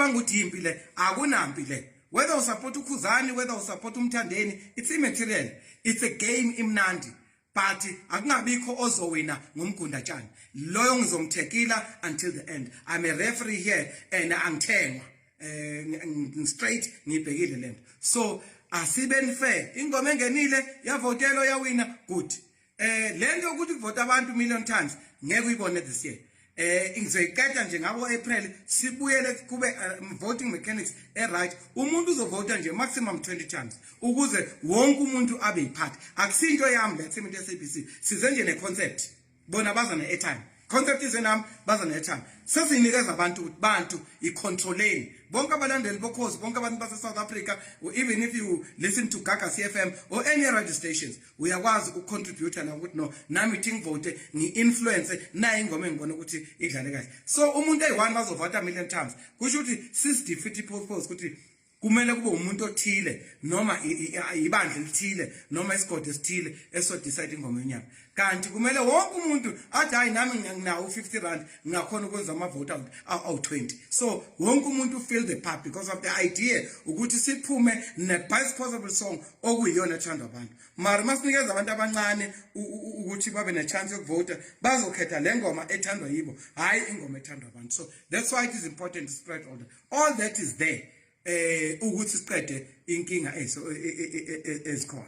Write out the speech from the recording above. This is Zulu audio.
cabanga ukuthi impile akunampile. Whether you support uKhuzani, whether you support uMthandeni, it's immaterial. It's a game imnandi. But akungabikho ozowina ngomgundatshani. Loyo ngizomthekila until the end. I'm a referee here and angithengwa. Straight ngibhekile lento. So asibeni fair. Ingoma engenile yavotelo yawina good. Lento ukuthi kuvota abantu million times ngeke uyibone this year. Ngizoyiqeda nje ngabo April sibuyele kube voting mechanics right. Umuntu uzovota nje maximum 20 times ukuze wonke umuntu abe yiphathi. Akusinto yami lethe iminto yeSABC. Size nje neconcept. Bona baza ne-airtime. Concept is enam baza ne-airtime. Sesinikeza abantu icontroleni. Bonke abalandeli bokhozi, bonke abantu base South Africa, or even if you listen to Gaga CFM or any radio stations, uyakwazi ukucontribute na ukuthi no nami think vote ni influence na ingoma engibona ukuthi idlale kahle. So umuntu eyi1 bazovota million times. Kusho ukuthi defeat purpose ukuthi kumele kube umuntu othile noma ibandla elithile noma isigodi esithile eso decide ingoma yonyaka. Kanti kumele wonke umuntu athi hayi nami nginawo 50 rand ngakhona ukwenza ama vote out awu 20. So wonke umuntu feel the part because of the idea ukuthi siphume ne best possible song okuyiyona ethandwa abantu. Mara masinikeza abantu abancane ukuthi babe ne chance yokuvota bazokhetha le ngoma ethandwa yibo hayi ingoma ethandwa abantu. So that's why it is important to spread all that is there. Ukuthi siqede inkinga ezikhona.